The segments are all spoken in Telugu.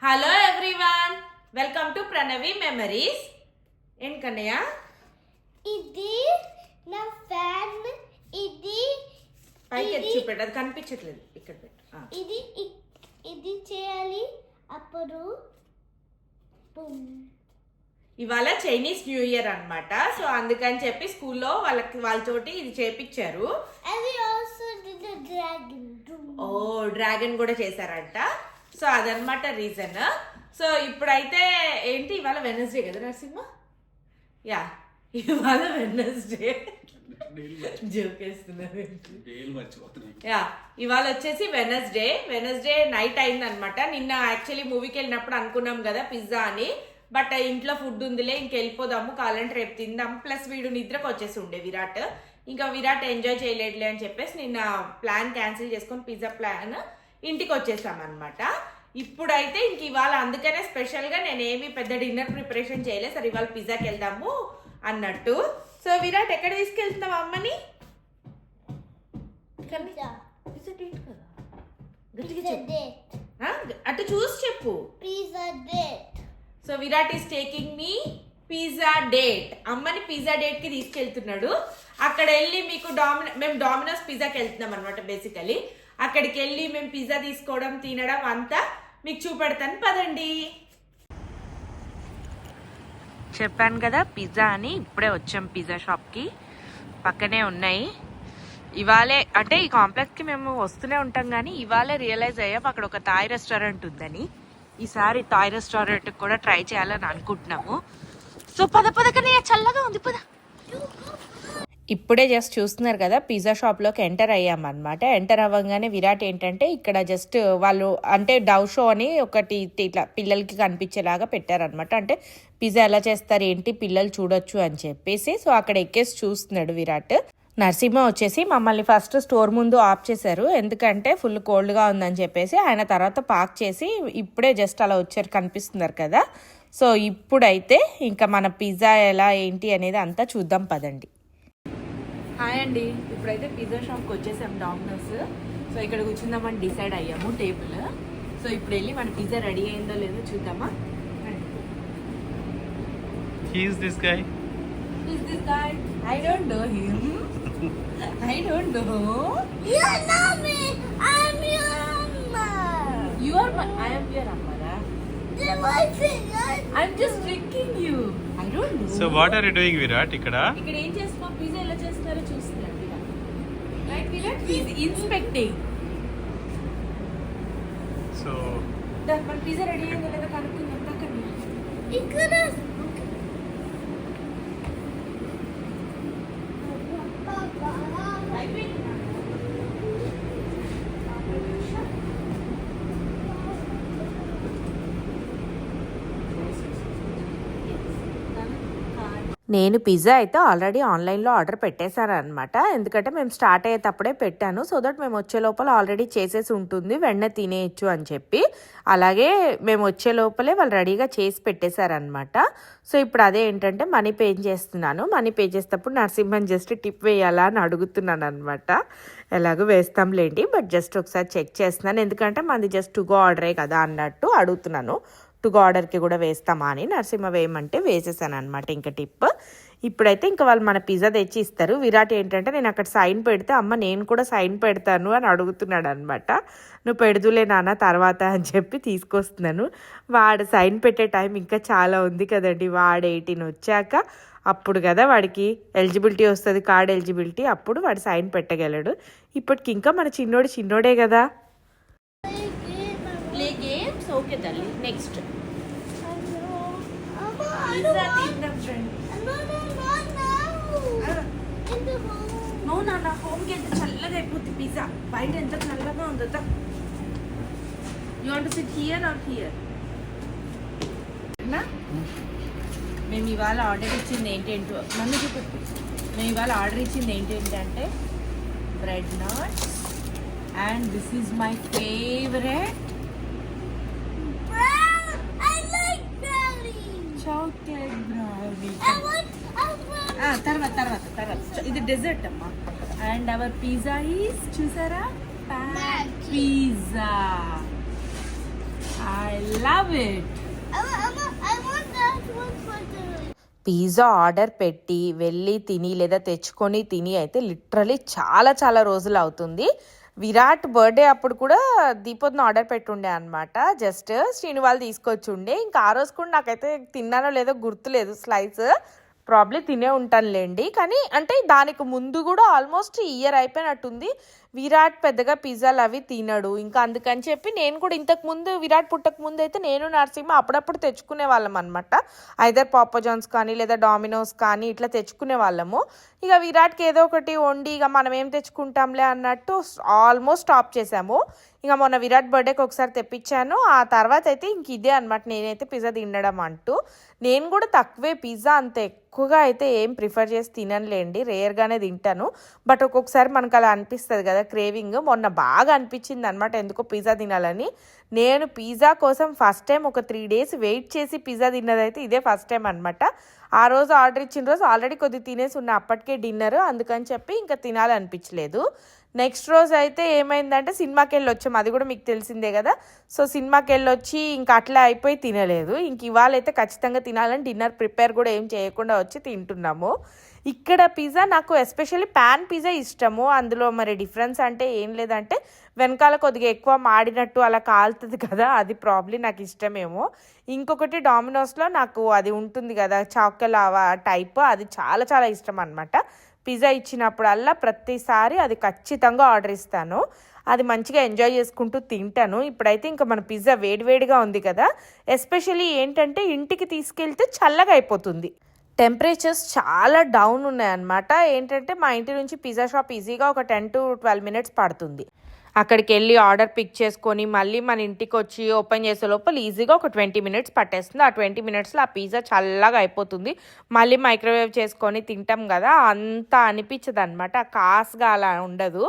Hello everyone, welcome to Pranavi memories. ఏం కన్నయ్య? ఇది నా ఫ్యాన్. ఇది పైకి ఎత్తి చూపెట్టు, అది కనిపించట్లేదు. ఇక్కడ పెట్టు. ఇది ఇది చేయాలి. అప్పుడు ఇవాళ చైనీస్ న్యూ ఇయర్ అన్నమాట. సో అందుకని చెప్పి స్కూల్లో వాళ్ళతోటి ఇది చేపించారు. డ్రాగన్ కూడా చేశారంట. సో అదనమాట రీజన్. సో ఇప్పుడైతే ఏంటి, ఇవాళ వెనస్డే కదా నరసింహ? యా, ఇవాళ వెనస్డే. జోకేస్తున్నారు. యా, ఇవాళ వచ్చేసి వెనస్డే నైట్ అయింది అనమాట. నిన్న యాక్చువల్లీ మూవీకి వెళ్ళినప్పుడు అనుకున్నాం కదా పిజ్జా అని, బట్ ఇంట్లో ఫుడ్ ఉందిలే ఇంకెళ్ళిపోదాము, కావాలంటే రేపు తిందాం. ప్లస్ వీడు నిద్రకు వచ్చేసి ఉండే విరాట్, ఇంకా విరాట్ ఎంజాయ్ చేయలేదులే అని చెప్పేసి నిన్న ప్లాన్ క్యాన్సిల్ చేసుకొని పిజ్జా ప్లాన్ ఇంటికి వచ్చేసాం అనమాట. ఇప్పుడైతే ఇంక ఇవాళ అందుకనే స్పెషల్గా నేనేమి పెద్ద డిన్నర్ ప్రిపరేషన్ చేయలేదు. సరే ఇవాళ పిజ్జాకి వెళ్దాము అన్నట్టు. సో విరాట్ ఎక్కడ తీసుకెళ్తున్నావు అమ్మని? అటు చూసి చెప్పు. So Virat is taking me pizza date. అమ్మని పిజ్జా డేట్ కి తీసుకెళ్తున్నాడు. అక్కడ వెళ్ళి మీకు మేము డామినోస్ పిజ్జాకి వెళ్తున్నాం అనమాట. బేసికలీ అక్కడికి వెళ్ళి మేము పిజ్జా తీసుకోవడం తినడం అంతా మీకు చూపెడతాను, పదండి. చెప్పాను కదా పిజ్జా అని. ఇప్పుడే వచ్చాం పిజ్జా షాప్కి, పక్కనే ఉన్నాయి. ఇవాళే అంటే ఈ కాంప్లెక్స్కి మేము వస్తూనే ఉంటాం, కానీ ఇవాళే రియలైజ్ అయ్యాం అక్కడ ఒక థాయ్ రెస్టారెంట్ ఉందని. ఈసారి థాయ్ రెస్టారెంట్ కూడా ట్రై చేయాలని అనుకుంటున్నాము. సో పదకనే చల్లగా ఉంది, పద. ఇప్పుడే జస్ట్ చూస్తున్నారు కదా, పిజ్జా షాప్లోకి ఎంటర్ అయ్యామన్నమాట. ఎంటర్ అవ్వగానే విరాట్ ఏంటంటే ఇక్కడ జస్ట్ వాళ్ళు అంటే డవ్ షో అని ఒకటి ఇట్లా పిల్లలకి కనిపించేలాగా పెట్టారనమాట. అంటే పిజ్జా ఎలా చేస్తారు ఏంటి పిల్లలు చూడొచ్చు అని చెప్పేసి. సో అక్కడ ఎక్కేసి చూస్తున్నాడు విరాట్. నరసింహ వచ్చేసి మమ్మల్ని ఫస్ట్ స్టోర్ ముందు ఆఫ్ చేశారు, ఎందుకంటే ఫుల్ కోల్డ్గా ఉందని చెప్పేసి. ఆయన తర్వాత పార్క్ చేసి ఇప్పుడే జస్ట్ అలా వచ్చారు, కనిపిస్తున్నారు కదా. సో ఇప్పుడైతే ఇంకా మన పిజ్జా ఎలా ఏంటి అనేది అంతా చూద్దాం, పదండి. హాయ్ అండి, ఇప్పుడైతే పిజ్జా షాప్కి వచ్చేసాం, డామినోస్. సో ఇక్కడ కూర్చుందామని డిసైడ్ అయ్యాము టేబుల్. సో ఇప్పుడు వెళ్ళి మన పిజ్జా రెడీ అయిందో లేదో చూద్దామా. He is this guy. I don't know him. I don't know. You know me. I'm your Amma. You are my. I am your Amma. Then my finger. I'm just tricking you. I don't know. So what are you doing, Virat? ఇక్కడ ఏం చేస్తున్నావు? పిజ్జా ఎలా చేస్తారో చూస్తున్నాడు Virat. Right Virat? He is inspecting. So మన పిజ్జా రెడీ అయిందో లేదో కనుక్కుందాం. పక్కన ఇక్కడ నేను పిజ్జా అయితే ఆల్రెడీ ఆన్లైన్లో ఆర్డర్ పెట్టేశాను అనమాట. ఎందుకంటే మేము స్టార్ట్ అయ్యేటప్పుడే పెట్టాను, సో దట్ మేము వచ్చే లోపల ఆల్రెడీ చేసేసి ఉంటుంది, వెంటనే తినేయచ్చు అని చెప్పి. అలాగే మేము వచ్చే లోపలే వాళ్ళు రెడీగా చేసి పెట్టేశారనమాట. సో ఇప్పుడు అదే ఏంటంటే మనీ పే చేస్తున్నాను. మనీ పే చేసేటప్పుడు నరసింహన్ జస్ట్ టిప్ వేయాలా అని అడుగుతున్నాను అనమాట. ఎలాగో వేస్తాంలేండి, బట్ జస్ట్ ఒకసారి చెక్ చేస్తున్నాను, ఎందుకంటే మనది జస్ట్ టు గో ఆర్డరే కదా అన్నట్టు అడుగుతున్నాను. టు గో ఆర్డర్కి కూడా వేస్తామా అని. నరసింహ వేయమంటే వేసేసాను అనమాట ఇంకా టిప్. ఇప్పుడైతే ఇంకా వాళ్ళు మన పిజ్జా తెచ్చి ఇస్తారు. విరాట్ ఏంటంటే నేను అక్కడ సైన్ పెడితే అమ్మ నేను కూడా సైన్ పెడతాను అని అడుగుతున్నాడు అనమాట. నువ్వు పెడుదులే నాన్న తర్వాత అని చెప్పి తీసుకొస్తున్నాను. వాడు సైన్ పెట్టే టైం ఇంకా చాలా ఉంది కదండి. వాడు 18 వచ్చాక అప్పుడు కదా వాడికి ఎలిజిబిలిటీ వస్తుంది, కార్డ్ ఎలిజిబిలిటీ, అప్పుడు వాడు సైన్ పెట్టగలడు. ఇప్పటికి ఇంకా మన చిన్నోడే కదా. ఓకే తల్లి, నెక్స్ట్ హోమ్కి ఎంత చల్లగా అయిపోతుంది పిజ్జా. బయట ఎంత చల్లగా ఉందో. You want to sit here or here? మేము ఇవాళ ఆర్డర్ ఇచ్చింది ఏంటంటే మమ్మీ చూపెట్టు. మేము ఇవాళ ఆర్డర్ ఇచ్చింది ఏంటంటే bread nuts and this is my favourite chocolate brownie. తర్వాత ఇది డెజర్ట్ అమ్మా. అండ్ అవర్ పిజ్జా ఈస్ చూసారా, pizza. I love it. I want that one for the. Pizza order పెట్టి వెళ్ళి తిని లేదా తెచ్చుకొని తిని అయితే లిటరలీ చాలా చాలా రోజులు అవుతుంది. విరాట్ బర్త్డే అప్పుడు కూడా దీపోద్ని ఆర్డర్ పెట్టుండే అనమాట. జస్ట్ శ్రీను వాళ్ళు తీసుకొచ్చి ఉండే. ఇంకా ఆ రోజు కూడా నాకైతే తిన్నానో లేదో గుర్తులేదు. స్లైస్ ప్రాబ్లీ తినే ఉంటానులేండి. కానీ అంటే దానికి ముందు కూడా ఆల్మోస్ట్ ఇయర్ అయిపోయినట్టుంది. విరాట్ పెద్దగా పిజ్జాలు అవి తినడు. ఇంకా అందుకని చెప్పి నేను కూడా ఇంతకు ముందు విరాట్ పుట్టక ముందు అయితే నేను నరసింహ అప్పుడప్పుడు తెచ్చుకునే వాళ్ళం అనమాట. ఐదర్ పాపా జాన్స్ కానీ లేదా డామినోస్ కానీ ఇట్లా తెచ్చుకునే వాళ్ళము. ఇక విరాట్కి ఏదో ఒకటి వండి ఇక మనం ఏం తెచ్చుకుంటాంలే అన్నట్టు ఆల్మోస్ట్ స్టాప్ చేసాము. ఇక మొన్న విరాట్ బర్త్డేకి ఒకసారి తెప్పించాను. ఆ తర్వాత అయితే ఇంక ఇదే అనమాట నేనైతే పిజ్జా తినడం అంటూ. నేను కూడా తక్కువే పిజ్జా, అంత ఎక్కువగా అయితే ఏం ప్రిఫర్ చేసి తిననులేండి, రేర్గానే తింటాను. బట్ ఒక్కొక్కసారి మనకు అలా అనిపిస్తుంది కదా క్రేవింగ్. మొన్న బాగా అనిపించింది అనమాట ఎందుకో పిజ్జా తినాలని. నేను పిజ్జా కోసం ఫస్ట్ టైం ఒక 3 days వెయిట్ చేసి పిజ్జా తిన్నదైతే ఇదే ఫస్ట్ టైం అనమాట. ఆ రోజు ఆర్డర్ ఇచ్చిన రోజు ఆల్రెడీ కొద్ది తినేసి ఉన్న అప్పటికే డిన్నర్, అందుకని చెప్పి ఇంకా తినాలనిపించలేదు. నెక్స్ట్ రోజు అయితే ఏమైందంటే సినిమాకి వెళ్ళి వచ్చాము, అది కూడా మీకు తెలిసిందే కదా. సో సినిమాకి వెళ్ళొచ్చి ఇంకా అట్లా అయిపోయి తినలేదు. ఇంక ఇవాళ అయితే ఖచ్చితంగా తినాలని డిన్నర్ ప్రిపేర్ కూడా ఏం చేయకుండా వచ్చి తింటున్నాము. ఇక్కడ పిజ్జా నాకు ఎస్పెషల్లీ ప్యాన్ పిజ్జా ఇష్టము. అందులో మరి డిఫరెన్స్ అంటే ఏం లేదంటే వెనకాల కొద్దిగా ఎక్కువ మాడినట్టు అలా కాలుతుంది కదా, అది ప్రాబ్లీ నాకు ఇష్టమేమో. ఇంకొకటి డామినోస్లో నాకు అది ఉంటుంది కదా చాకోలావా టైప్, అది చాలా చాలా ఇష్టం అనమాట. పిజ్జా ఇచ్చినప్పుడల్లా ప్రతిసారి అది ఖచ్చితంగా ఆర్డర్ ఇస్తాను. అది మంచిగా ఎంజాయ్ చేసుకుంటూ తింటాను. ఇప్పుడైతే ఇంకా మన పిజ్జా వేడివేడిగా ఉంది కదా, ఎస్పెషల్లీ ఏంటంటే ఇంటికి తీసుకెళ్తే చల్లగా అయిపోతుంది. టెంపరేచర్స్ చాలా డౌన్ ఉన్నాయన్నమాట. ఏంటంటే మా ఇంటి నుంచి పిజ్జా షాప్ ఈజీగా ఒక 10 to 12 minutes పడుతుంది. అక్కడికి వెళ్ళి ఆర్డర్ పిక్ చేసుకొని మళ్ళీ మన ఇంటికి వచ్చి ఓపెన్ చేసే లోపల ఈజీగా ఒక 20 minutes పట్టేస్తుంది. ఆ 20 minutesలో ఆ పిజ్జా చల్లగా అయిపోతుంది. మళ్ళీ మైక్రోవేవ్ చేసుకొని తింటాం కదా, అంత అనిపించదు అనమాట, కాస్గా అలా ఉండదు.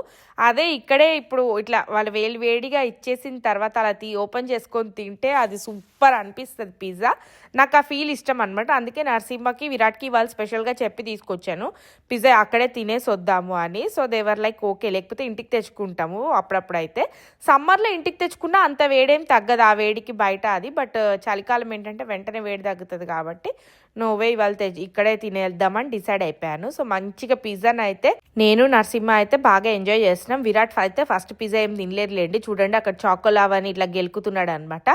అదే ఇక్కడే ఇప్పుడు ఇట్లా వాళ్ళు వేడిగా ఇచ్చేసిన తర్వాత అలా ఓపెన్ చేసుకొని తింటే అది సూపర్ అనిపిస్తుంది పిజ్జా. నాకు ఆ ఫీల్ ఇష్టం అనమాట. అందుకే నరసింహకి విరాట్కి వాళ్ళు స్పెషల్గా చెప్పి తీసుకొచ్చాను పిజ్జా అక్కడే తినేసి వద్దాము అని. సో దేవర్ లైక్ ఓకే, లేకపోతే ఇంటికి తెచ్చుకుంటాము అప్పుడప్పుడు. అయితే సమ్మర్లో ఇంటికి తెచ్చుకున్నా అంత వేడేం తగ్గదు, ఆ వేడికి బయట అది. బట్ చలికాలం ఏంటంటే వెంటనే వేడి తగ్గుతుంది కాబట్టి నోవే ఇవాళ ఇక్కడే తినేద్దామని డిసైడ్ అయిపోయాను. సో మంచిగా పిజ్జాని అయితే నేను నరసింహ అయితే బాగా ఎంజాయ్ చేస్తున్నాం. విరాట్ అయితే ఫస్ట్ పిజ్జా ఏం తినలేదులేండి. చూడండి అక్కడ చాకోలావని ఇట్లా గెలుకుతున్నాడు అనమాట.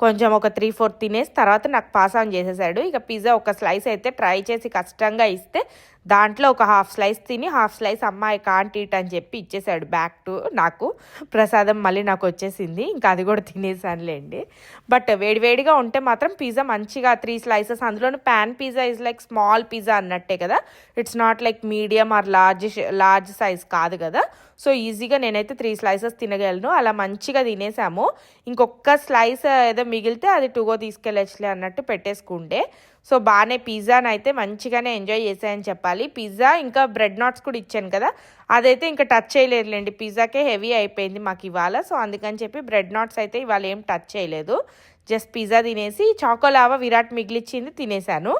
కొంచెం ఒక 3-4 తినేసి తర్వాత నాకు పాస్ ఆన్ చేసేసాడు. ఇక పిజ్జా ఒక స్లైస్ అయితే ట్రై చేసి కష్టంగా ఇస్తే దాంట్లో ఒక హాఫ్ స్లైస్ తిని హాఫ్ స్లైస్ అమ్మాయి కాంట్ ఈట్ అని చెప్పి ఇచ్చేసాడు బ్యాక్ టు నాకు. ప్రసాదం మళ్ళీ నాకు వచ్చేసింది, ఇంకా అది కూడా తినేసానులేండి. బట్ వేడివేడిగా ఉంటే మాత్రం పిజ్జా మంచిగా 3 slices, అందులోనూ pan pizza is like small pizza అన్నట్టే కదా, it's not like medium are large size కాదు కదా. సో ఈజీగా నేనైతే 3 slices తినగలను. అలా మంచిగా తినేసాము. ఇంకొక స్లైస్ ఏదో మిగిలితే అది టుగో తీసుకెళ్ళచ్చులే అన్నట్టు పెట్టేసుకుంటే. సో బాగానే పిజ్జాని అయితే మంచిగానే ఎంజాయ్ చేసాయని చెప్పాలి. పిజ్జా ఇంకా బ్రెడ్ నాట్స్ కూడా ఇచ్చాను కదా, అదైతే ఇంకా టచ్ చేయలేదులేండి, పిజ్జాకే హెవీ అయిపోయింది మాకు ఇవాళ. సో అందుకని చెప్పి బ్రెడ్ నాట్స్ అయితే ఇవాళ ఏం టచ్ చేయలేదు. జస్ట్ పిజ్జా తినేసి చాకోలావా విరాట్ మిగిలిచ్చింది తినేసాను.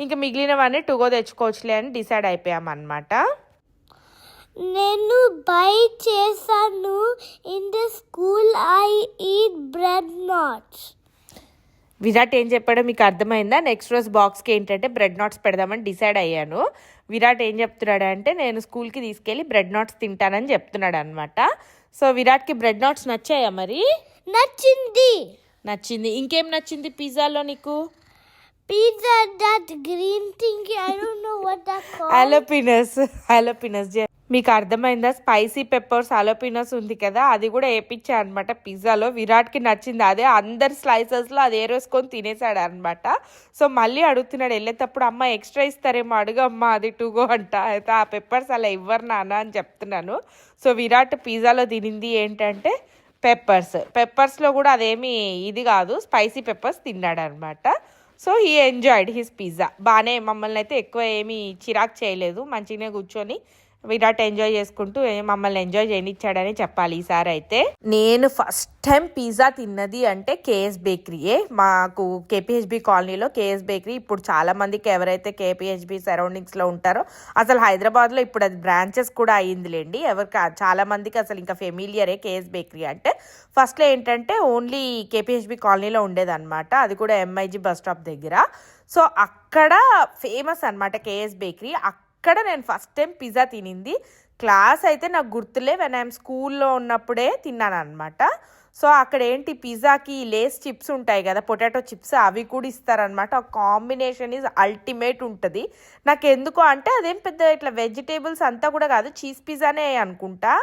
ఇంకా మిగిలినవన్నీ టుగో తెచ్చుకోవచ్చులే అని డిసైడ్ అయిపోయామన్నమాట. నేను బై చేశాను. In the school I eat bread knots. Virat ఏం చెప్పాడో మీకు అర్థమైందా? నెక్స్ట్ రోజు బాక్స్కి ఏంటంటే బ్రెడ్ నాట్స్ పెడదామని డిసైడ్ అయ్యాను. విరాట్ ఏం చెప్తున్నాడు అంటే నేను స్కూల్కి తీసుకెళ్ళి బ్రెడ్ నాట్స్ తింటానని చెప్తున్నాడు అనమాట. సో విరాట్కి బ్రెడ్ నాట్స్ నచ్చాయా మరి? నచ్చింది. ఇంకేం నచ్చింది పిజ్జాలో నీకు? Pizza, that green thing, I don't know what that's called. హలోపినస్. మీకు అర్థమైందా? స్పైసీ పెప్పర్స్ హలోపినస్ ఉంది కదా, అది కూడా వేయించా అనమాట పిజ్జాలో. విరాట్కి నచ్చింది అదే, అందరి స్లైసెస్లో అది ఏరేసుకొని తినేసాడు అనమాట. సో మళ్ళీ అడుగుతున్నాడు వెళ్ళేటప్పుడు, అమ్మ ఎక్స్ట్రా ఇస్తారేమో అడుగమ్మా, అది టుగో అంట. అయితే ఆ పెప్పర్స్ అలా ఇవ్వరు నాన్న అని చెప్తున్నాను. సో విరాట్ పిజ్జాలో తినింది ఏంటంటే పెప్పర్స్లో కూడా అదేమి ఇది కాదు, స్పైసీ పెప్పర్స్ తిన్నాడు అనమాట. So he enjoyed his pizza. బాగానే మమ్మల్ని అయితే ఎక్కువ ఏమీ చిరాకు చేయలేదు, మంచిగానే కూర్చొని విరాట్ ఎంజాయ్ చేసుకుంటూ మమ్మల్ని ఎంజాయ్ చేయనిచ్చాడని చెప్పాలి ఈసారి అయితే. నేను ఫస్ట్ టైం పిజ్జా తిన్నది అంటే కేఎస్ బేకరీయే. మాకు కేపీహెచ్బి కాలనీలో కేఎస్ బేకరీ, ఇప్పుడు చాలా మందికి ఎవరైతే కేపీహెచ్బి సరౌండింగ్స్లో ఉంటారో, అసలు హైదరాబాద్లో ఇప్పుడు అది బ్రాంచెస్ కూడా అయ్యిందిలేండి. చాలా మందికి అసలు ఇంకా ఫెమిలియరే కేఎస్ బేకరీ అంటే. ఫస్ట్లో ఏంటంటే ఓన్లీ కేపీహెచ్బి కాలనీలో ఉండేదన్నమాట, అది కూడా ఎంఐజీ బస్ స్టాప్ దగ్గర. సో అక్కడ ఫేమస్ అనమాట కేఎస్ బేకరీ. అక్కడ నేను ఫస్ట్ టైం పిజ్జా తినింది. క్లాస్ అయితే నాకు గుర్తులే, వెన్ ఐఎమ్ స్కూల్లో ఉన్నప్పుడే తిన్నాను అనమాట. సో అక్కడ ఏంటి, పిజ్జాకి లేస్ చిప్స్ ఉంటాయి కదా, పొటాటో చిప్స్, అవి కూడా ఇస్తారనమాట. ఆ కాంబినేషన్ ఈజ్ అల్టిమేట్ ఉంటుంది. నాకు ఎందుకో అంటే అదేం పెద్ద ఇట్లా వెజిటేబుల్స్ అంతా కూడా కాదు, చీజ్ పిజ్జానే అనుకుంటా.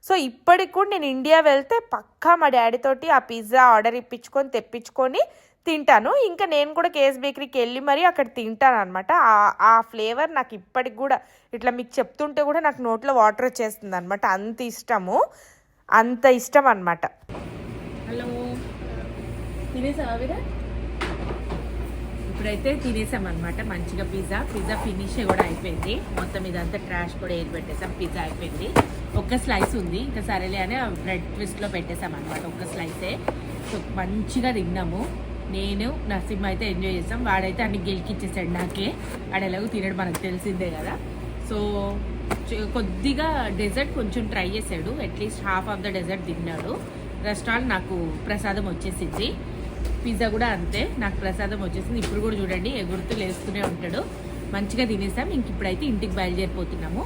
సో ఇప్పటికి కూడా నేను ఇండియా వెళ్తే పక్కా మా డాడీ తోటి ఆ పిజ్జా ఆర్డర్ ఇప్పించుకొని తెప్పించుకొని తింటాను. ఇంకా నేను కూడా కేఎస్ బేకరీకి వెళ్ళి మరీ అక్కడ తింటాను అనమాట. ఆ ఫ్లేవర్ నాకు ఇప్పటికి కూడా ఇట్లా మీకు చెప్తుంటే కూడా నాకు నోట్లో వాటర్ వచ్చేస్తుంది అనమాట, అంత ఇష్టం అనమాట. హలో, తినేసావా విరాట్? ఇప్పుడైతే తినేసామన్నమాట మంచిగా. పిజ్జా ఫినిష్ కూడా అయిపోయింది. మొత్తం ఇదంతా ట్రాష్ కూడా ఏది పెట్టేసాం. పిజ్జా అయిపోయింది, ఒక్క స్లైస్ ఉంది. ఇంకా సరేలే అని బ్రెడ్ ట్విస్ట్లో పెట్టేసాం అనమాట, ఒక్క స్లైసే. సో మంచిగా తిన్నాము. నేను నరసింహ అయితే ఎంజాయ్ చేస్తాం. వాడైతే అన్ని గెలికిచ్చేసాడు నాకే, ఆడెలాగో తినడు మనకు తెలిసిందే కదా. సో కొద్దిగా డెజర్ట్ కొంచెం ట్రై చేశాడు, at least half of the desert తిన్నాడు. రెస్టారెంట్ నాకు ప్రసాదం వచ్చేసింది. పిజ్జా కూడా అంతే, నాకు ప్రసాదం వచ్చేసింది. ఇప్పుడు కూడా చూడండి ఎగురుతూ లేస్తూనే ఉంటాడు. మంచిగా తినేసాం. ఇంక ఇప్పుడైతే ఇంటికి బయలుదేరిపోతున్నాము.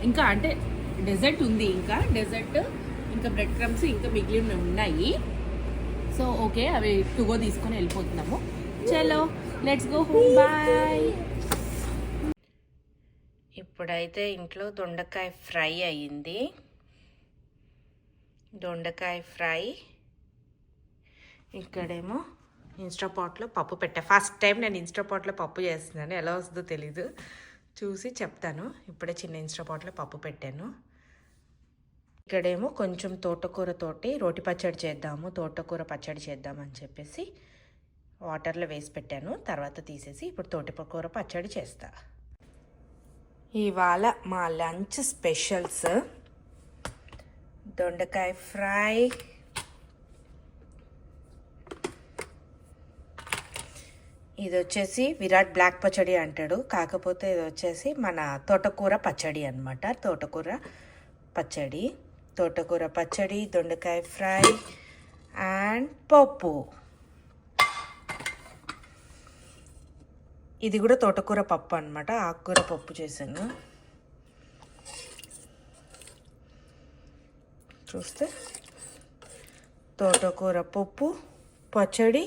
ఇంకా అంటే డెజర్ట్ ఉంది, ఇంకా డెజర్ట్, ఇంకా బ్రెడ్ క్రమ్స్ ఇంకా మిగిలిన ఉన్నాయి. సో ఓకే, అవి టుగో తీసుకొని వెళ్ళిపోతున్నాము. చలో లెట్స్ గో హోమ్, బాయ్. ఇప్పుడైతే ఇంట్లో దొండకాయ ఫ్రై అయ్యింది. దొండకాయ ఫ్రై, ఇక్కడేమో ఇన్స్టాపాట్లో పప్పు పెట్టా. ఫస్ట్ టైం నేను ఇన్స్టాపాట్లో పప్పు చేస్తున్నాను, ఎలా వస్తుందో తెలీదు, చూసి చెప్తాను. ఇప్పుడే చిన్న ఇన్స్టాపాట్లో పప్పు పెట్టాను. ఇక్కడేమో కొంచెం తోటకూరతోటి రోటి పచ్చడి చేద్దాము, తోటకూర పచ్చడి చేద్దామని చెప్పేసి వాటర్లో వేసి పెట్టాను. తర్వాత తీసేసి ఇప్పుడు తోటకూర పచ్చడి చేస్తా. ఇవాళ మా లంచ్ స్పెషల్స్ దొండకాయ ఫ్రై, ఇది వచ్చేసి విరాట్ బ్లాక్ పచ్చడి అంటాడు, కాకపోతే ఇది వచ్చేసి మన తోటకూర పచ్చడి అనమాట. తోటకూర పచ్చడి, దొండకాయ ఫ్రై అండ్ పప్పు. ఇది కూడా తోటకూర పప్పు అనమాట, ఆకుకూర పప్పు చేశాను. చూస్తే తోటకూర పప్పు, పచ్చడి,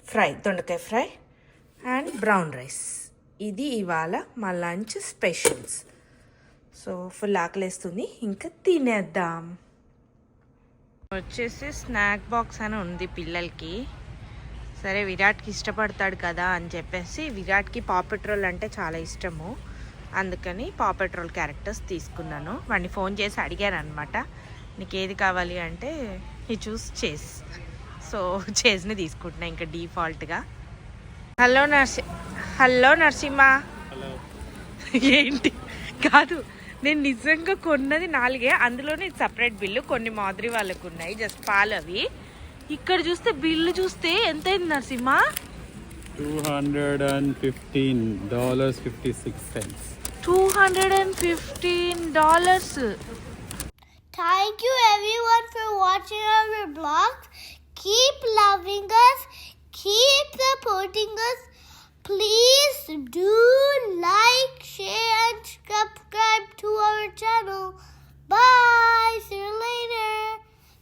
ఫ్రై, దొండకాయ ఫ్రై అండ్ బ్రౌన్ రైస్. ఇది ఇవాళ మా లంచ్ స్పెషల్స్. సో ఫుల్ ఆకలేస్తుంది, ఇంకా తినేద్దాం. వచ్చేసి స్నాక్ బాక్స్ అని ఉంది పిల్లలకి. సరే విరాట్కి ఇష్టపడతాడు కదా అని చెప్పేసి, విరాట్కి పా పెట్రోల్ అంటే చాలా ఇష్టము, అందుకని పా పెట్రోల్ క్యారెక్టర్స్ తీసుకున్నాను. వాడిని ఫోన్ చేసి అడిగాను అనమాట, నీకు ఏది కావాలి అంటే ఈ చూస్ చేస్. సో చేస్ని తీసుకుంటున్నా ఇంకా డిఫాల్ట్గా. హలో నరసింహ. ఏంటి కాదు, నేను నిజంగా కొన్నది 4, అందులోనే సపరేట్ బిల్లు. కొన్ని మాదిరి వాళ్ళకు ఉన్నాయి జస్ట్ పాలు అవి. ఇక్కడ చూస్తే బిల్లు చూస్తే ఎంత అయింది Narasimha? $215.56. $215. Thank you everyone for watching our vlogs. Keep loving us. Keep supporting us. Please do like, share and subscribe to our channel. Bye. See you later.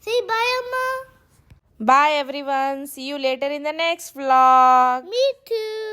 Say bye, Amma. Bye everyone. See you later in the next vlog. Me too.